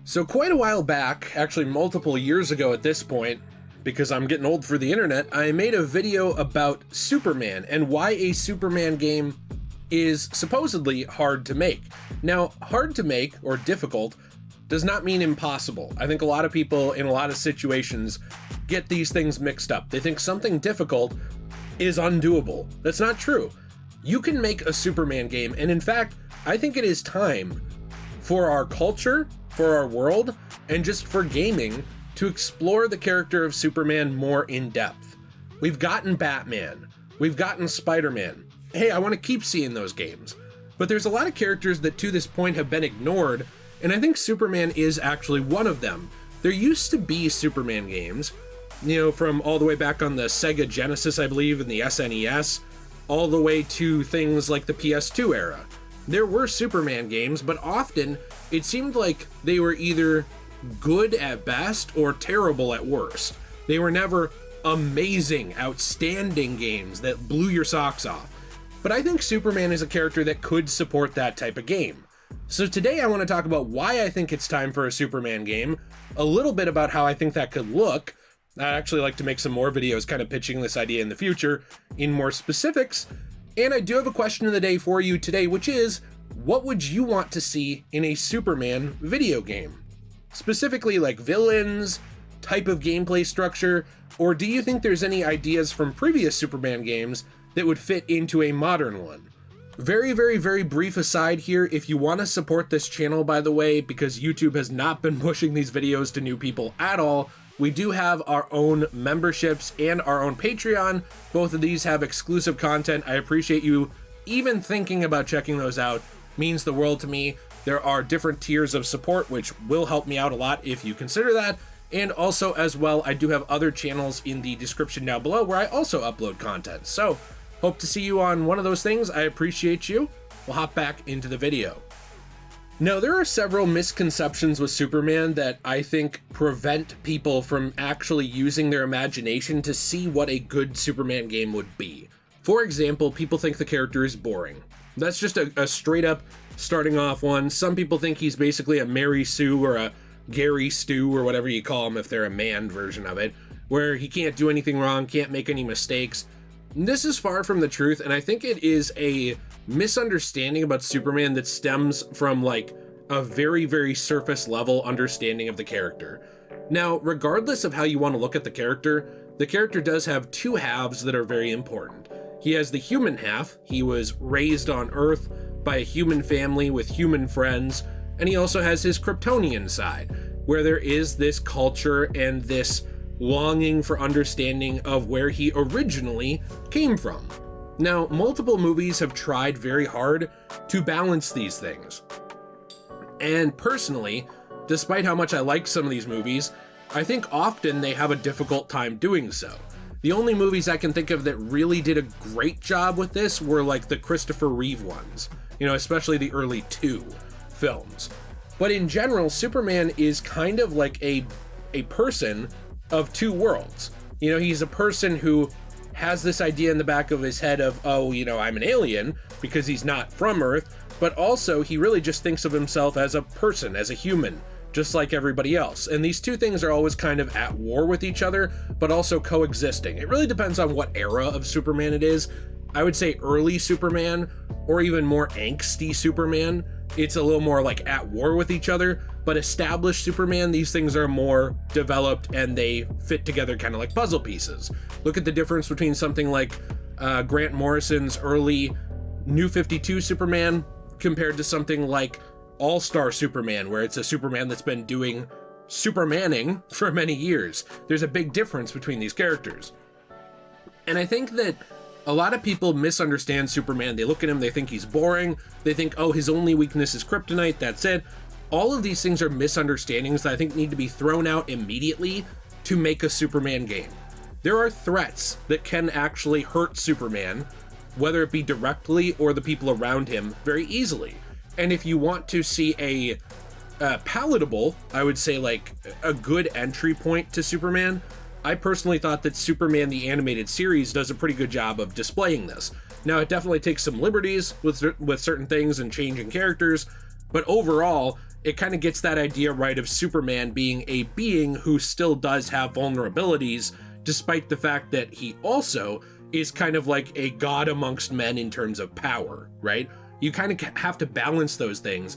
So quite a while back, actually multiple years ago at this point, because I'm getting old for the internet, I made a video about Superman and why a Superman game is supposedly hard to make. Now, hard to make or difficult does not mean impossible. I think a lot of people in a lot of situations get these things mixed up. They think something difficult is undoable. That's not true. You can make a Superman game, and in fact, I think it is time for our culture, for our world, and just for gaming to explore the character of Superman more in depth. We've gotten Batman, we've gotten Spider-Man. Hey, I want to keep seeing those games. But there's a lot of characters that to this point have been ignored, and I think Superman is actually one of them. There used to be Superman games, from all the way back on the Sega Genesis, I believe, and the SNES, all the way to things like the PS2 era. There were Superman games, but often it seemed like they were either good at best or terrible at worst. They were never amazing, outstanding games that blew your socks off. But I think Superman is a character that could support that type of game. So today I want to talk about why I think it's time for a Superman game, a little bit about how I think that could look. I'd actually like to make some more videos kind of pitching this idea in the future in more specifics. And I do have a question of the day for you today, which is, what would you want to see in a Superman video game? Specifically like villains, type of gameplay structure, or do you think there's any ideas from previous Superman games that would fit into a modern one? Very, very, very brief aside here, if you want to support this channel, by the way, because YouTube has not been pushing these videos to new people at all, we do have our own memberships and our own Patreon. Both of these have exclusive content. I appreciate you even thinking about checking those out. Means the world to me. There are different tiers of support, which will help me out a lot if you consider that. And also, as well, I do have other channels in the description down below where I also upload content. So, hope to see you on one of those things. I appreciate you. We'll hop back into the video. Now, there are several misconceptions with Superman that I think prevent people from actually using their imagination to see what a good Superman game would be. For example, people think the character is boring. That's just a straight up starting off one. Some people think he's basically a Mary Sue or a Gary Stu or whatever you call him if they're a man version of it, where he can't do anything wrong, can't make any mistakes. This is far from the truth, and I think it is a misunderstanding about Superman that stems from like a very, very surface level understanding of the character. Now, regardless of how you want to look at the character does have two halves that are very important. He has the human half. He was raised on Earth by a human family with human friends, and he also has his Kryptonian side, where there is this culture and this longing for understanding of where he originally came from. Now, multiple movies have tried very hard to balance these things. And personally, despite how much I like some of these movies, I think often they have a difficult time doing so. The only movies I can think of that really did a great job with this were like the Christopher Reeve ones, especially the early 2 films. But in general, Superman is kind of like a person of two worlds. He's a person who has this idea in the back of his head of, I'm an alien because he's not from Earth, but also he really just thinks of himself as a person, as a human, just like everybody else. And these two things are always kind of at war with each other, but also coexisting. It really depends on what era of Superman it is. I would say early Superman, or even more angsty Superman, it's a little more like at war with each other. But established Superman, these things are more developed and they fit together kind of like puzzle pieces. Look at the difference between something like Grant Morrison's early New 52 Superman compared to something like All-Star Superman, where it's a Superman that's been doing Supermaning for many years. There's a big difference between these characters. And I think that a lot of people misunderstand Superman. They look at him, they think he's boring. They think, oh, his only weakness is kryptonite, that's it. All of these things are misunderstandings that I think need to be thrown out immediately to make a Superman game. There are threats that can actually hurt Superman, whether it be directly or the people around him, very easily. And if you want to see a palatable, I would say like a good entry point to Superman, I personally thought that Superman the Animated Series does a pretty good job of displaying this. Now, it definitely takes some liberties with certain things and changing characters, but overall, it kind of gets that idea right of Superman being a being who still does have vulnerabilities, despite the fact that he also is kind of like a god amongst men in terms of power, right? You kind of have to balance those things.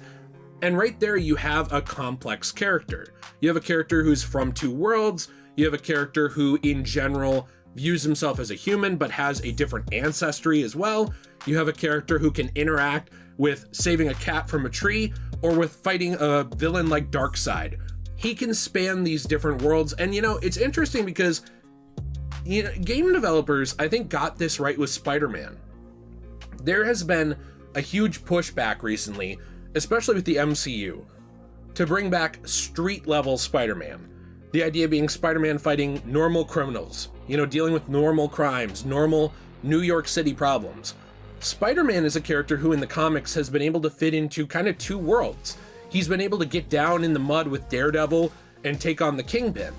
And right there, you have a complex character. You have a character who's from two worlds. You have a character who, in general, views himself as a human, but has a different ancestry as well. You have a character who can interact with saving a cat from a tree or with fighting a villain like Darkseid. He can span these different worlds. And, you know, it's interesting because, you know, game developers, I think, got this right with Spider-Man. There has been a huge pushback recently, especially with the MCU, to bring back street-level Spider-Man. The idea being Spider-Man fighting normal criminals, you know, dealing with normal crimes, normal New York City problems. Spider-Man is a character who in the comics has been able to fit into kind of two worlds. He's been able to get down in the mud with Daredevil and take on the Kingpin.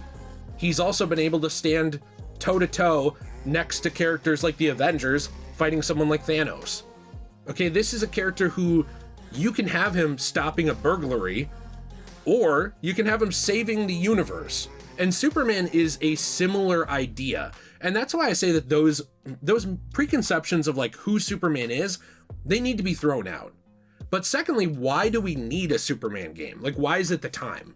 He's also been able to stand toe-to-toe next to characters like the Avengers fighting someone like Thanos. Okay, this is a character who you can have him stopping a burglary, or you can have him saving the universe. And Superman is a similar idea. And that's why I say that those preconceptions of like who Superman is, they need to be thrown out. But secondly, why do we need a Superman game? Like, why is it the time?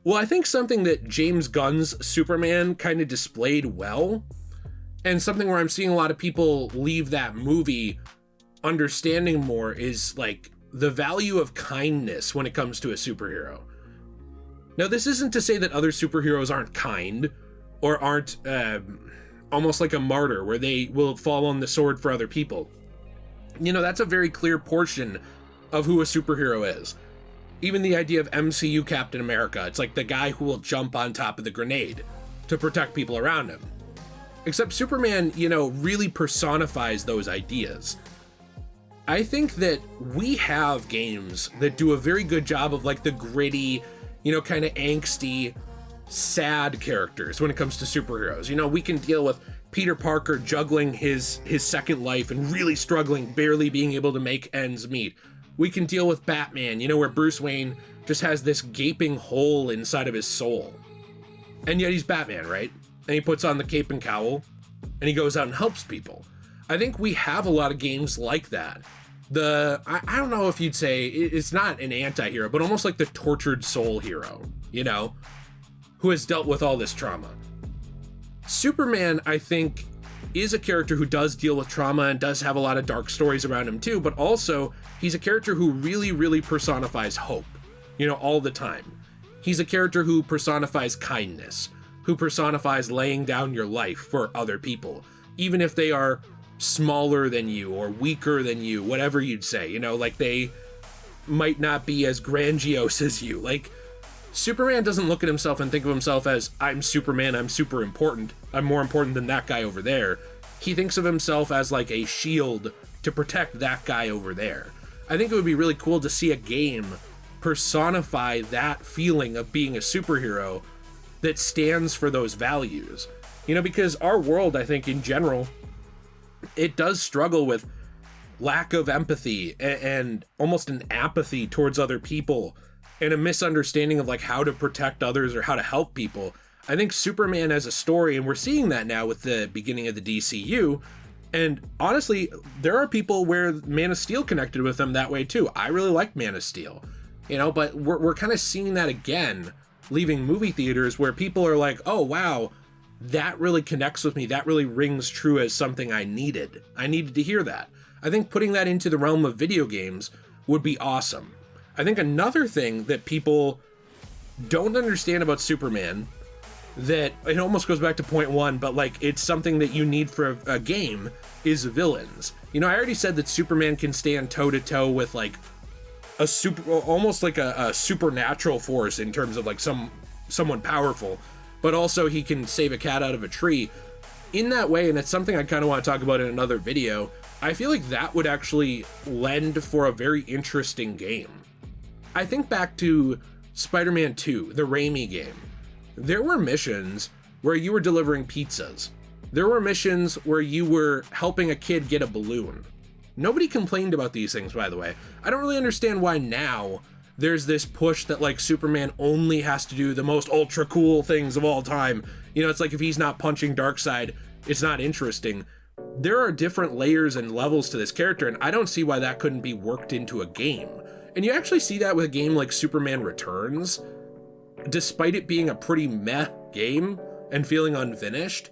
Well, I think something that James Gunn's Superman kind of displayed well, and something where I'm seeing a lot of people leave that movie understanding more, is like the value of kindness when it comes to a superhero. Now, this isn't to say that other superheroes aren't kind or aren't almost like a martyr where they will fall on the sword for other people. You know, that's a very clear portion of who a superhero is. Even the idea of MCU Captain America, it's like the guy who will jump on top of the grenade to protect people around him. Except Superman, you know, really personifies those ideas. I think that we have games that do a very good job of like the gritty, you know, kind of angsty, sad characters when it comes to superheroes. You know, we can deal with Peter Parker juggling his second life and really struggling, barely being able to make ends meet. We can deal with Batman, you know, where Bruce Wayne just has this gaping hole inside of his soul. And yet he's Batman, right? And he puts on the cape and cowl and he goes out and helps people. I think we have a lot of games like that. I don't know if you'd say, it's not an anti-hero, but almost like the tortured soul hero, you know, who has dealt with all this trauma. Superman, I think, is a character who does deal with trauma and does have a lot of dark stories around him too, but also he's a character who really, really personifies hope, you know, all the time. He's a character who personifies kindness, who personifies laying down your life for other people, even if they are smaller than you or weaker than you, whatever you'd say, you know, like they might not be as grandiose as you. Like, Superman doesn't look at himself and think of himself as, I'm Superman, I'm super important, I'm more important than that guy over there. He thinks of himself as like a shield to protect that guy over there. I think it would be really cool to see a game personify that feeling of being a superhero that stands for those values. You know, because our world, I think in general, it does struggle with lack of empathy and almost an apathy towards other people and a misunderstanding of like how to protect others or how to help people. I think Superman has a story, and we're seeing that now with the beginning of the DCU. And honestly, there are people where Man of Steel connected with them that way too. I really like Man of Steel, you know, but we're kind of seeing that again, leaving movie theaters where people are like, oh wow, that really connects with me. That really rings true as something I needed. I needed to hear that. I think putting that into the realm of video games would be awesome. I think another thing that people don't understand about Superman, that it almost goes back to point one, but like it's something that you need for a game, is villains. You know, I already said that Superman can stand toe to toe with like a almost like a supernatural force in terms of like someone powerful, but also he can save a cat out of a tree. In that way, and it's something I kind of want to talk about in another video, I feel like that would actually lend for a very interesting game. I think back to Spider-Man 2, the Raimi game. There were missions where you were delivering pizzas. There were missions where you were helping a kid get a balloon. Nobody complained about these things, by the way. I don't really understand why now there's this push that like Superman only has to do the most ultra cool things of all time. You know, it's like if he's not punching Darkseid, it's not interesting. There are different layers and levels to this character, and I don't see why that couldn't be worked into a game. And you actually see that with a game like Superman Returns. Despite it being a pretty meh game and feeling unfinished,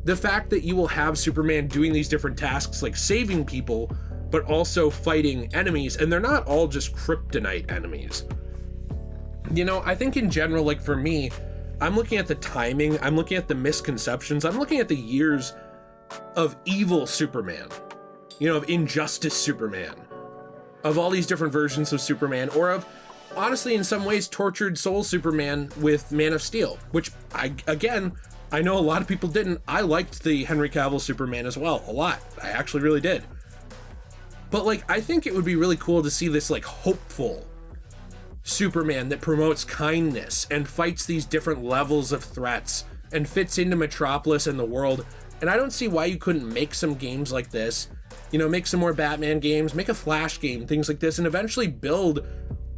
the fact that you will have Superman doing these different tasks like saving people, but also fighting enemies, and they're not all just kryptonite enemies. You know, I think in general, like for me, I'm looking at the timing, I'm looking at the misconceptions, I'm looking at the years of evil Superman, you know, of injustice Superman, of all these different versions of Superman, or of, honestly, in some ways, tortured soul Superman with Man of Steel, which I know a lot of people didn't. I liked the Henry Cavill Superman as well, a lot. I actually really did. But like, I think it would be really cool to see this like hopeful Superman that promotes kindness and fights these different levels of threats and fits into Metropolis and the world. And I don't see why you couldn't make some games like this, you know, make some more Batman games, make a Flash game, things like this, and eventually build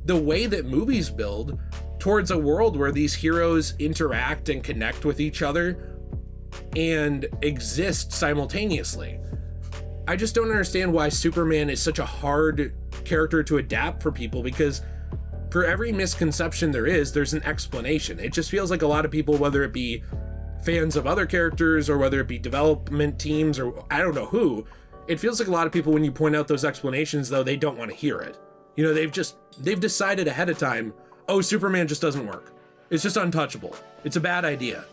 the way that movies build towards a world where these heroes interact and connect with each other and exist simultaneously. I just don't understand why Superman is such a hard character to adapt for people, because for every misconception there's an explanation. It just feels like a lot of people, whether it be fans of other characters or whether it be development teams or I don't know who, it feels like a lot of people, when you point out those explanations, though, they don't want to hear it. You know, they've decided ahead of time, oh, Superman just doesn't work. It's just untouchable. It's a bad idea.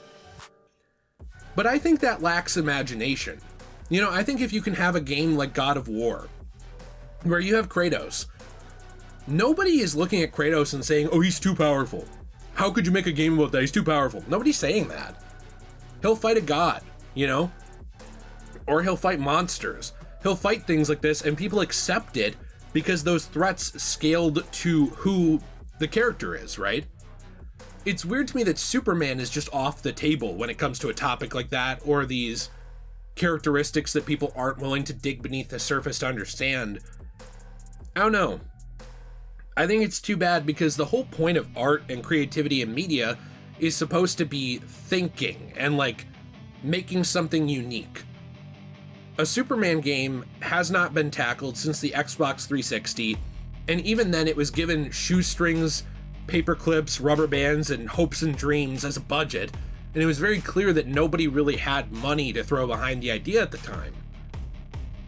But I think that lacks imagination. You know, I think if you can have a game like God of War, where you have Kratos, nobody is looking at Kratos and saying, oh, he's too powerful. How could you make a game about that? He's too powerful. Nobody's saying that. He'll fight a god, you know? Or he'll fight monsters. He'll fight things like this, and people accept it because those threats scaled to who the character is, right? It's weird to me that Superman is just off the table when it comes to a topic like that, or these characteristics that people aren't willing to dig beneath the surface to understand. I don't know. I think it's too bad, because the whole point of art and creativity in media is supposed to be thinking and like making something unique. A Superman game has not been tackled since the Xbox 360, and even then it was given shoestrings, paper clips, rubber bands, and hopes and dreams as a budget, and it was very clear that nobody really had money to throw behind the idea at the time.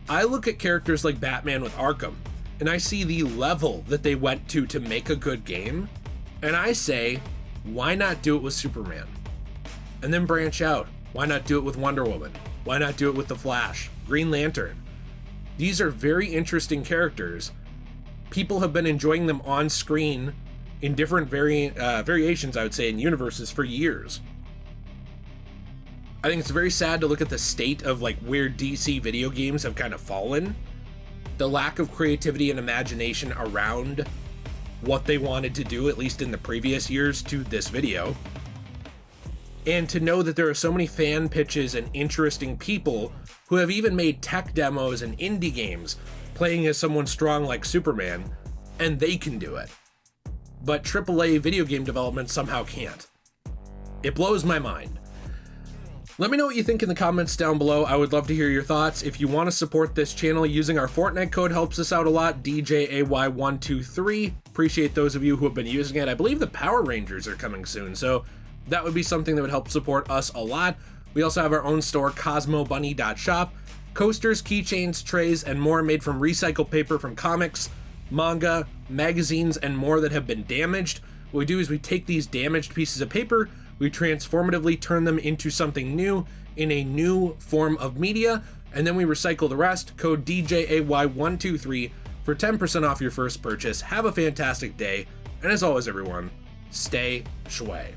I look at characters like Batman with Arkham, and I see the level that they went to make a good game, and I say, why not do it with Superman? And then branch out. Why not do it with Wonder Woman? Why not do it with the Flash, Green Lantern? These are very interesting characters. People have been enjoying them on screen in different variations, I would say, in universes for years. I think it's very sad to look at the state of like where DC video games have kind of fallen. The lack of creativity and imagination around what they wanted to do, at least in the previous years to this video. And to know that there are so many fan pitches and interesting people who have even made tech demos and indie games playing as someone strong like Superman, and they can do it. But AAA video game development somehow can't. It blows my mind. Let me know what you think in the comments down below. I would love to hear your thoughts. If you want to support this channel, using our Fortnite code helps us out a lot, DJAY123. Appreciate those of you who have been using it. I believe the Power Rangers are coming soon, so that would be something that would help support us a lot. We also have our own store, CosmoBunny.shop. Coasters, keychains, trays, and more made from recycled paper from comics, manga, magazines, and more that have been damaged. What we do is we take these damaged pieces of paper, we transformatively turn them into something new in a new form of media, and then we recycle the rest. Code DJAY123 for 10% off your first purchase. Have a fantastic day, and as always, everyone, stay shway.